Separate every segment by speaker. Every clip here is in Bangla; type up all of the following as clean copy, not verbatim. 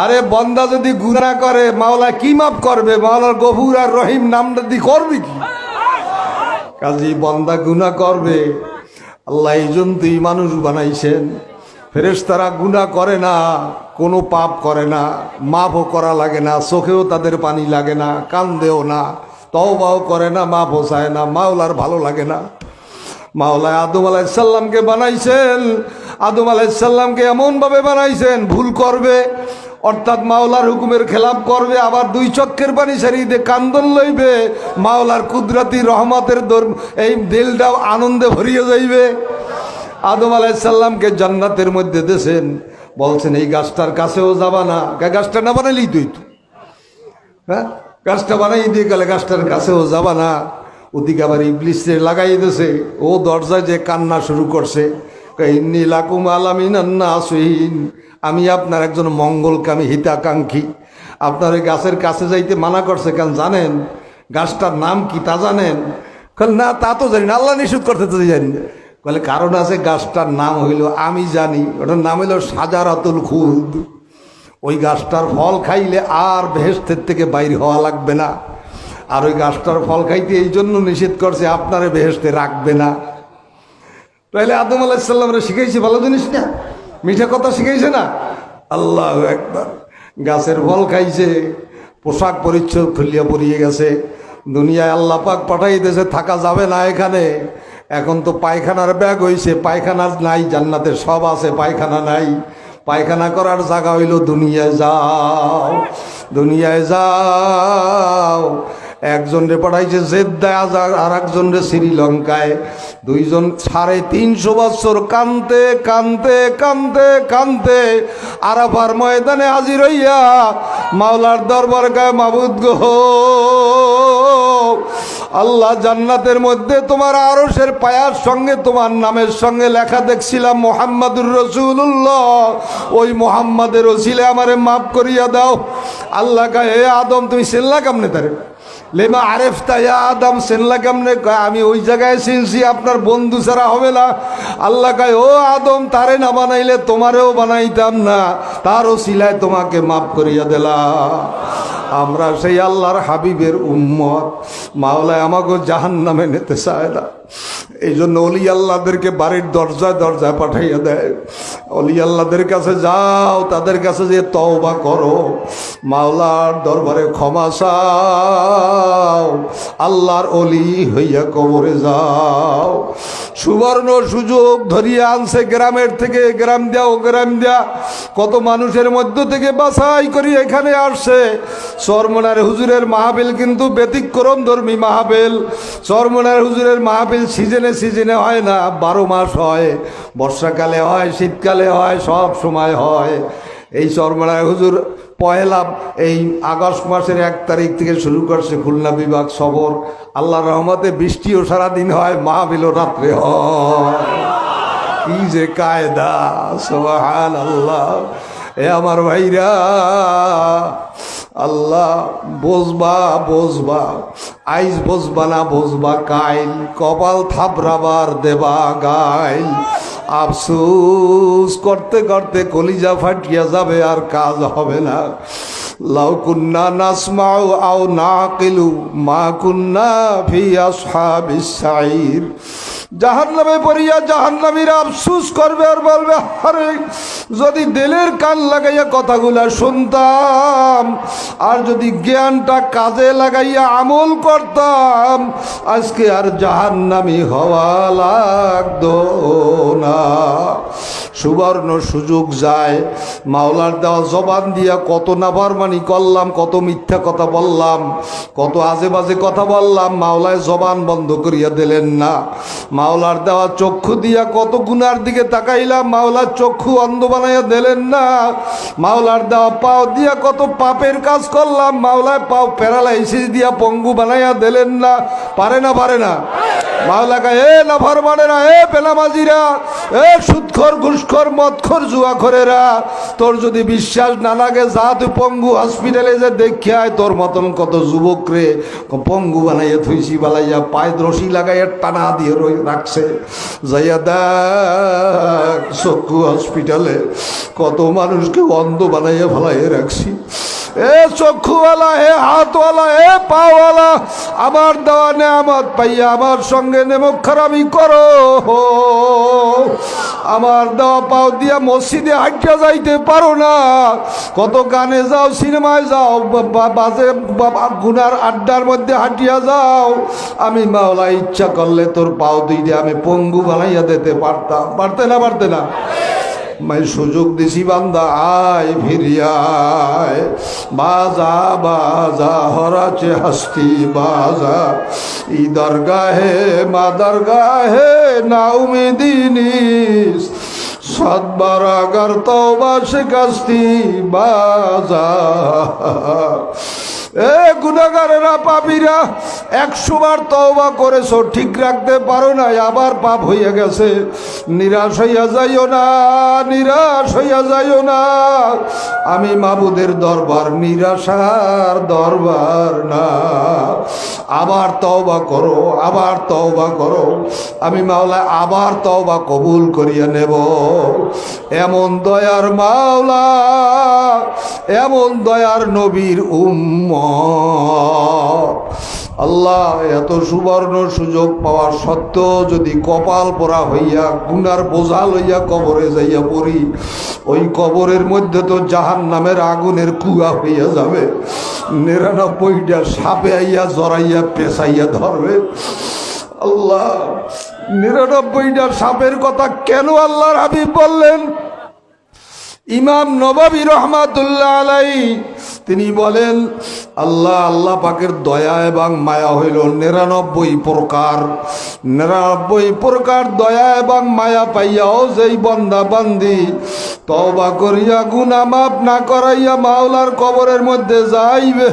Speaker 1: আরে বন্দা যদি গুনাহ করে মাওলা কি মাফ করবে? মাওলার গফুর আর রহিম নামটা দিয়ে করবে কি? কাজী বন্দা গুনাহ করবে। আল্লাহ এই জন্যই মানুষ বানাইছেন। ফেরেশতারা গুনাহ করে না, কোনো পাপ করে না, মাফও করা লাগে না, চোখেও তাদের পানি লাগে না, কান্দেও না, তওবাও করে না, মাফও চায় না, মাওলার ভালো লাগে না। মাওলা আদম আলাইহিস সালামকে বানাইছেন, আদম আলাইহিস সালামকে এমনভাবে বানাইছেন ভুল করবে, অর্থাৎ মাওলার হুকুমের খেলাপ করবে, আবার দুই চক্ষের পানি সারিয়ে দিয়ে কান্দন লইবে, মাওলার কুদরতি রহমতের এই দিলটাও আনন্দে ভরিয়ে যাইবে। আদম আলাইহিস সালামকে জান্নাতের মধ্যে দিয়েছেন, বলছেন এই গাছটার কাছেও যাবা না। গাছটা না বানাইলেই তুই তো, হ্যাঁ, গাছটা বানাই দিয়ে গেলে গাছটার কাছেও যাবা না। ওদিকে আবার ইবলিসে লাগাই দিয়েছে, ও দরজায় যে কান্না শুরু করছে, ইন্নী লাকুম আলামিনান নাসিহিন, আমি আপনার একজন মঙ্গলকামী হিতাকাঙ্ক্ষী। আপনার ওই গাছের কাছে যাইতে মানা করছে কেন জানেন? গাছটার নাম কি তা জানেন? না তা তো জানি না, আল্লাহ নিষেধ করতে তো জানি না। বলে কারণ আছে, গাছটার নাম হইল আমি জানি, ওটার নাম হইল শাজারাতুল খুলদ। ওই গাছটার ফল খাইলে আর বেহেশতের থেকে বাইর হওয়া লাগবে না। আর ওই গাছটার ফল খাইতে এই জন্য নিষেধ করছে, আপনারে বেহেশতে রাখবে না। তাহলে আদম আলাইহিস সালামরে শিখাইছে ভালো জিনিস না, মিঠা কথা শিখাইছে না। আল্লাহু আকবার। গাছের ফল খাইছে, পোশাক পরিচ্ছদ খুলিয়া পরিয়ে গেছে। দুনিয়ায় আল্লাহ পাক পাঠাই দিয়েছে, থাকা যাবে না এখানে। এখন তো পায়খানার ব্যাগ হইছে, পায়খানা নাই জান্নাতে, সব আছে, পায়খানা নাই। পায়খানা করার জায়গা হইল দুনিয়ায় যাও, দুনিয়ায় যাও। একজন রে পাঠাইছে জেদ্দায়, আর একজন রে শ্রীলঙ্কায়। দুইজন 350 বছর কানতে কানতে কানতে কানতে আরাফার ময়দানে হাজির হইয়া মাওলার দরবার গায়ে, মাবুদ গো, আল্লাহ জান্নাতের মধ্যে তোমার আরশের পায়ার সঙ্গে তোমার নামের সঙ্গে লেখা দেখছিলাম মুহাম্মাদুর রাসূলুল্লাহ, ওই মুহাম্মাদের ওসিলে আমারে মাফ করিয়া দাও। আল্লাহ কয়, হে আদম তুমি চিনলা কেমনে তারে? লেমা আরেফতা ইয়া আদম, চিনলা কেমনে? আমি ওই জায়গায় চিনছি, আপনার বন্ধু ছাড়া হবে না। আল্লাহ কয়, ও আদম তারে না বানাইলে তোমারেও বানাইতাম না, তার ওসিলায় তোমাকে মাফ করিয়া দিলাম। আমরা সেই আল্লাহর হাবিবের উম্মত, মাওলায় আমাকে জাহান্নামে নিতে চায় না। এই জন্য অলি আল্লাহদেরকে বাড়ির দরজায় দরজায় পাঠাইয়া দেয়। অলি আল্লাহদের কাছে যাও, তাদের কাছে যে তওবা করো, মাওলার দরবারে ক্ষমা চাও, আল্লাহর অলি হইয়া কবরে যাও। সুবর্ণ সুযোগ ধরিয়া আনছে গ্রামের থেকে, গ্রাম দেয়া ও গ্রাম দেয়া কত মানুষের মধ্য থেকে বাছাই করি এখানে আসছে। চরমনার হুজুরের মাহফিল কিন্তু ব্যতিক্রম ধর্মী মাহফিল। চরমনার হুজুরের মাহফিল সিজনে সিজনে হয় না, 12 মাস হয়, বর্ষাকালে হয়, শীতকালে হয়, সব সময় হয়। এই চরমনার হুজুর এই আগস্ট মাসের 1 তারিখ থেকে শুরু করছে খুলনা বিভাগ সফর। আল্লাহর রহমতে বৃষ্টিও সারাদিন হয়, মাহফিলও রাত্রে হয়। কি যে কায়দা, সুবহানাল্লাহ। এ আমার ভাইরা, আল্লাহ বসবা বসবা, আইজ বসবা না বসবা কাইল, কপাল থাপড়াবার দেবা গাইল। আফসোস করতে করতে কলিজা ফাটিয়া যাবে, আর কাজ হবে না। লাউ কুন্না নাসমাউ আও নাকিলু মা কুন্না ফি আসহাবিস সাইর। জাহান্নামে পড়িয়া জাহান্নামীরা আফসোস করবে আর বলবে, আরে যদি দিলের কান লাগাইয়া কথাগুলা শুনতাম, আর যদি জ্ঞানটা কাজে লাগাইয়া আমল করতাম, আজকে আর জাহান্নামী হওয়া লাগতো না। সুবর্ণ সুযোগ যায়, মাওলার দেওয়া জবান দিয়া কত নাফরমানি করলাম, কত মিথ্যা কথা বললাম, কত আজে বাজে কথা বললাম, মাওলায় জবান বন্ধ করিয়া দিলেন না। মাওলার দেওয়া চক্ষু দিয়া কত গুনার দিকে তাকাইলাম, মাওলার চক্ষু অন্ধ বানাইয়া দিলেন না। মাওলার দেওয়া পাও দিয়া কত পাপের কাজ করলাম, মাওলায় পাও প্যারালাইসিস দিয়া পঙ্গু বানাইয়া দিলেন না। পারে না, পারে না? মাওলা কয়, এ নাফরমানেরা, এ বেনামাজিরা, এ সুদখোর ঘুষ ঘুষখোর মদখোর জুয়াখোরেরা, তোর যদি বিশ্বাস না লাগে যা তুই পঙ্গু হসপিটালে যে দেখে আয়, তোর মতন কত যুবক রে পঙ্গু বানাইয়া থুইছি বালাইয়া পায়ে রশি লাগাইয়া টানা দিয়ে রাখছে। যাইয়া দেখ চক্ষু হসপিটালে কত মানুষকে অন্ধ বানাইয়া ফেলাইয়া রাখছি। এ চক্ষুওয়ালা, হে হাতওয়ালা, হে পাওয়ালা, আমার দেওয়া নেয়ামত পাইয়া আমার সঙ্গে নেমখারামি করো। আমার দেওয়া পাও দিয়া মসজিদে হাঁটিয়া যাইতে পারো না, কত গানে যাও, সিনেমায় যাও, বাজে গুনার আড্ডার মধ্যে হাঁটিয়া যাও। আমি মাওলা ইচ্ছা করলে তোর পাও দুইটা আমি পঙ্গু বানাইয়া দিতে পারতাম। পারতে না? পারতে না? मैं সুযোগ দিছি বান্দা আয় ফিরিয়ায়, বাজা বাজা হরাচে হস্তি বাজা, ই দরগাহে মা দরগাহে না উমিদিনিস, সদবারাগার তওবা শিকাস্তি বাজা। এ গুনাহগারেরা, পাপীরা, 100 বার তওবা করেছো, ঠিক রাখতে পারো না, আবার পাপ হয়ে গেছে। নিরাশ হইয়া যাইও না, নিরাশ হইয়া যাইও না। আমি মাবুদের দরবার নিরাশার দরবার না। আবার তওবা করো, আবার তওবা করো, আমি মাওলা আবার তওবা কবুল করিয়া নেব। এমন দয়ার মাওলা, এমন দয়ার নবীর উম্মত। আল্লাহ, এত সুবর্ণ সুযোগ পাওয়া সত্ত্বেও যদি কপাল পোড়া হইয়া গুনার বোঝা লইয়া কবরে যাইয়া পড়ি, ওই কবরের মধ্যে তো জাহান্নামের আগুনের কুয়া হইয়া যাবে। 99টা সাপে আইয়া জড়াইয়া পেঁচাইয়া ধরবে। আল্লাহ, 99টা সাপের কথা কেন আল্লাহর হাবিব বললেন? ইমাম নববী রহমাতুল্লাহ আলাইহি তিনি বলেন, আল্লাহ পাকের দয়া এবং মায়া হইল 99 প্রকার। 99 প্রকার দয়া এবং মায়া পাইয়াও যেই বান্দা বান্দি তওবা করিয়া গুনাহ মাফ না করাইয়া মাওলার কবরের মধ্যে যাইবে,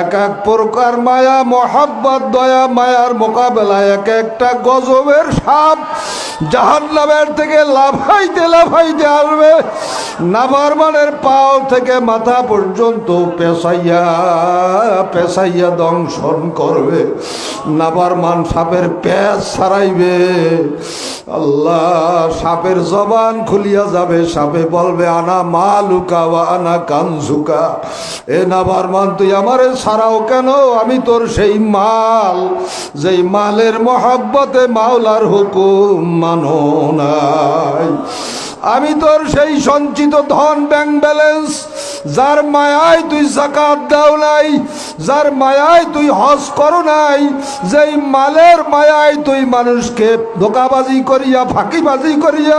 Speaker 1: এক এক প্রকার মায়া মোহাব্বত দয়া মায়ার মোকাবেলায় এক একটা গজবের সাপ জাহান্নামের থেকে লাফাইতে লাফাইতে আসবে। নাফরমানের পাও থেকে মাথা পর্যন্ত পেঁচাইয়া পেঁচাইয়া দংশন করবে। নাফরমান সাপের পেঁচ ছাড়াইবে। আল্লাহ, সাপের জবান খুলিয়া যাবে, সাপে বলবে আনা মালুকা ওয়া আনা কানজুকা। এ নাফরমান, তুই আমারে ছাড়াও কেন? আমি তোর সেই মাল, যেই মালের মহব্বতে মাওলার হুকুম মানো নাই। আমি তোর সেই সঞ্চিত ধন ব্যাংক ব্যালেন্স, যার মায়ায় তুই যাকাত দাও নাই, যার মায়ায় তুই হজ করো নাই, যেই মালের মায়ায় তুই মানুষকে ধোঁকাবাজি করিয়া ফাঁকিবাজি করিয়া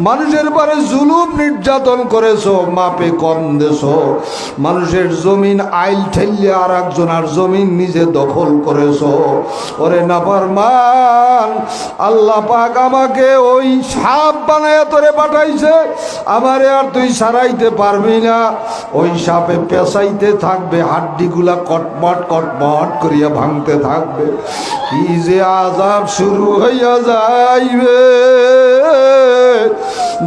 Speaker 1: মানুষের পরে জুলুম নির্যাতন করেছো, মাপে কম দেছো, মানুষের জমিন আইল ঠেলিয়া আর একজনের জমিন নিজে দখল করেছো। ওরে নাফরমান, আল্লাহ পাক আমাকে ওই সাপ বানায়া তোরে পাঠাইছে, আমারে আর তুই সারাইতে পারবি না। ওই সাপে পেঁচাইতে থাকবে, হাড্ডিগুলা কটমট কটমট করিয়া ভাঙতে থাকবে। কি যে আযাব শুরু হইয়া যাইবে,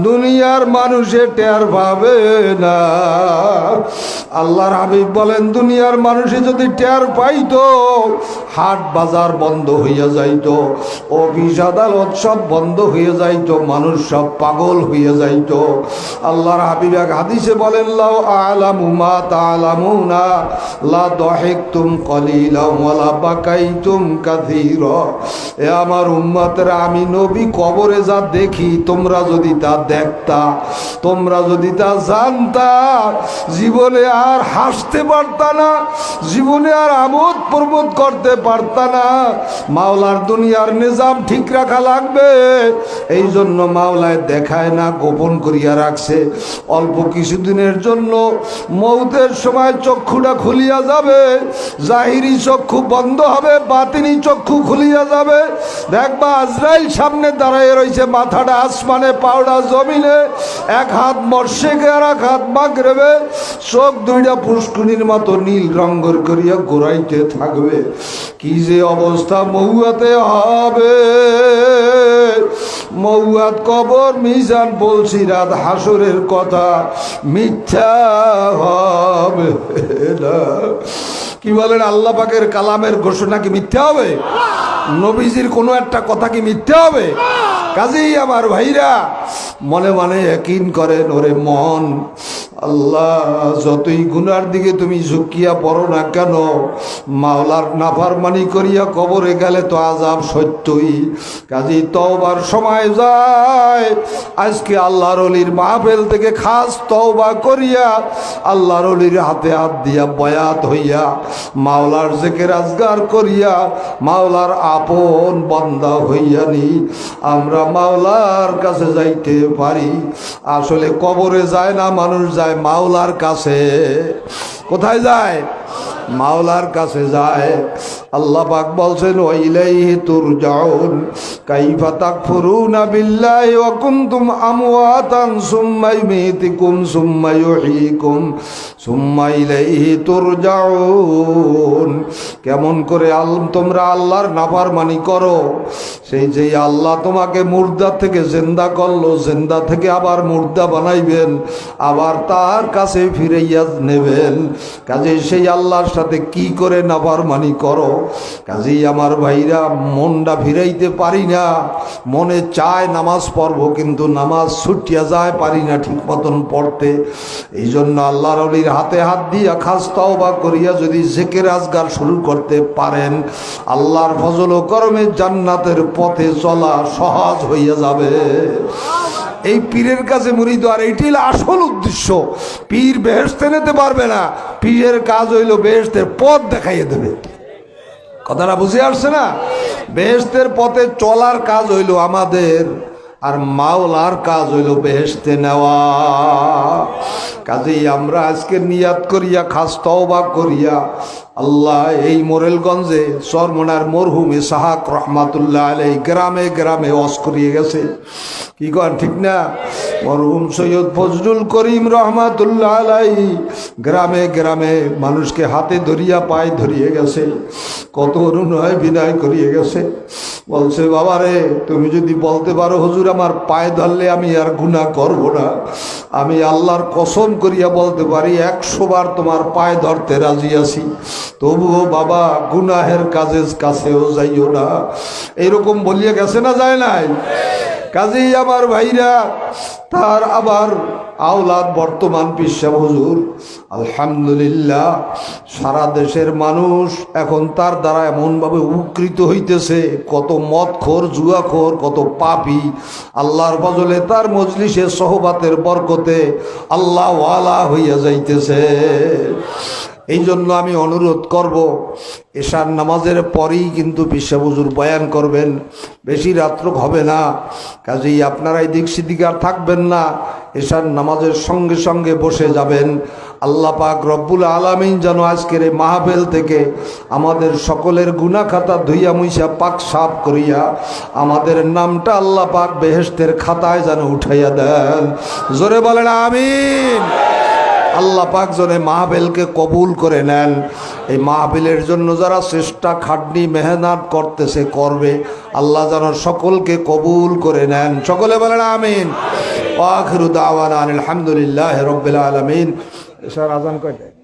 Speaker 1: দুনিয়ার মানুষে টের পাবে না। আল্লাহর হাবিব বলেন, দুনিয়ার মানুষে যদি টের পাইতো, হাট বাজার বন্ধ হইয়া যাইত, অফিস আদালত সব বন্ধ হয়ে যাইত, মানুষ সব পাগল হইয়া যাইত। আল্লাহর হাবিব এক হাদিসে বলেন, লাউ আ'লামু মা তা'লামুনা লা দাহিকতুম কলিলাম ওয়া লা বাকাইতুম কাসীরা। এ আমার উম্মতেরা, আমি নবী কবরে যা দেখি, তোমরা যদি তা দেখতা, তোমরা যদি তা জানতা, জীবনে আর হাসতে পারতা না, জীবনে আর আমোদ প্রমোদ করতে পারতা না। মাওলার দুনিয়ার নিজাম ঠিক রাখা লাগবে, এই জন্য মাওলায় দেখায় না, গোপন করিয়া রাখছে। অল্প কিছুদিনের জন্য মৌতের সময় চক্ষুটা খুলিয়া যাবে, জাহিরি চক্ষু বন্ধ হবে, বাতিনি চক্ষু খুলিয়া যাবে। দেখবা আজরাইল সামনে দাঁড়ায় রয়েছে, মাথাটা আসমানে, পাওড়া জমিনে, এক হাত মর্শেকে আর এক হাত মাগরেবে, চোখ দুইটা পুষ্কুনির মতো নীল রঙের করিয়া ঘোরাইতে থাকবে। কি যে অবস্থা মৌয়াতে হবে, মৌয়াদ কবর মিজান পুলসিরাত হাসরের কথা মিথ্যা হবে না। কি বলেন? আল্লাহ পাকের কালামের ঘোষণা কি মিথ্যা হবে? নবীজির কোনো একটা কথা কি মিথ্যা হবে? কাজেই আমার ভাইরা মনে মনে ইয়াকিন করেন, ওরে মন, আল্লাহ যতই গুনার দিকে তুমি ঝুঁকিয়া পড়ো না কেন, মাওলার নাফরমানি করিয়া কবরে গেলে তো আযাব সত্যই। কাজেই তওবার সময় যায়। আজকে আল্লাহর ওলির মাহফিল থেকে খাস তওবা করিয়া আল্লাহর ওলির হাতে হাত দিয়া বয়াত হইয়া মাওলার জিকির আজগার করিয়া মাওলার আপন বান্দা হইয়া নি আমরা মাওলার কাছে যাইতে পারি। আসলে কবরে যায় না মানুষ, যায় মাওলার কাছে। কোথায় যায়? মাওলার কাছে যায়। আল্লাহ পাক বলছেন ওয়া ইলাইহি তুরজাউন কাইফা তাকফুরুনা বিল্লাহি ওয়া কুনতুম আমওয়াতান সুম্মা ইউমীতুকুম সুম্মা ইউহয়িকুম সুম্মা ইলাইহি তুরজাউন। কেমন করে তোমরা আল্লাহর নাফরমানি করো, সেই যে আল্লাহ তোমাকে মুর্দা থেকে জিন্দা করলো, জিন্দা থেকে আবার মুর্দা বানাইবেন, আবার তার কাছে ফিরাইয়া নেবেন। কাজেই সেই আল্লাহর সাথে কি করে নাফরমানি করো। কাজেই আমার ভাইরা মনটা ফিরাইতে পারি না। মনে চায় নামাজ পড়বো, কিন্তু নামাজ ছুটিয়া যায়, পারি না ঠিক মতন পড়তে। এই জন্য আল্লাহর ওলির হাতে হাত দিয়া খাস তওবা করিয়া যদি জিকির আজগার শুরু করতে পারেন, আল্লাহর ফজল ও করমে জান্নাতের পথে চলা সহজ হইয়া যাবে। এই পীরের কাছে মুরিদ, আর এইটি আসল উদ্দেশ্য। পীর বেহেশতে নিতে পারবে না, পীরের কাজ হইল বেহেশতের পথ দেখাইয়ে দেবে। কথাটা বুঝে আসছে না? বেহেশতের পথে চলার কাজ হইল আমাদের, আর মাওলার কাজ হইল বেহেশতে নেওয়া। কাজেই আমরা আজকে নিয়াত করিয়া খাস তওবা করিয়া আল্লাহ এই মোরেলগঞ্জে চরমনার মরহুম ইসহাক রহমাতুল্লাহ আলাইহি গ্রামে গ্রামে ওয়াজ করিয়ে গেছে। কি কন ঠিক না? মরহুম সৈয়দ ফজলুল করিম রহমাতুল্লাহ আলাইহি গ্রামে গ্রামে মানুষকে হাতে ধরিয়া পায়ে ধরিয়ে গেছে, কত অনুনয় বিনয় করিয়ে গেছে। বলছে, বাবারে তুমি যদি বলতে পারো হুজুর আমার পায়ে ধরলে আমি আর গুনাহ করব না, আমি আল্লাহর কসম করিয়া বলতে পারি 100 বার তোমার পায়ে ধরতে রাজি আছি, তবুও বাবা গুনাহের কাছেও যাইও না। এরকম বলিয়া গেছে না, যায় নাই? কাজেই আমার ভাইরা, তার আবার আওলাদ বর্তমান পিসা হুজুর আলহামদুলিল্লাহ সারা দেশের মানুষ এখন তার দ্বারা এমনভাবে উপকৃত হইতেছে। কত মদখোর, জুয়াখোর, কত পাপী আল্লাহর ফজলে তার মজলিসে সহবাতের বরকতে আল্লাহ ওয়ালা হইয়া যাইতেছে। এই জন্য আমি অনুরোধ করব, এশার নামাজের পরেই কিন্তু পিসা হুজুর বয়ান করবেন, বেশি রাত্র হবে না। কাজেই আপনারা এদিক সেদিক আর থাকবেন না, এশার নামাজের সঙ্গে সঙ্গে বসে যাবেন। আল্লাহ পাক রব্বুল আলামিন যেন আজকের এই মাহফিল থেকে আমাদের সকলের গুনাহ খাতা ধুইয়া মুইসা পাক সাফ করিয়া আমাদের নামটা আল্লাহ পাক বেহেশতের খাতায় যেন উঠাইয়া দেন। জোরে বলেন আমিন। আল্লাহ পাক যেন মাহফিলকে কবুল করে নেন। এই মাহফিলের জন্য যারা চেষ্টা খাটনি মেহনত করতেছে, করবে, আল্লাহ যেন সকলকে কবুল করে নেন। সকলে বলেন আমিন। ওয়া আখিরু দাওয়ানা আলহামদুলিল্লাহি রাব্বিল আলামিন। এশার আযান কয়টায়?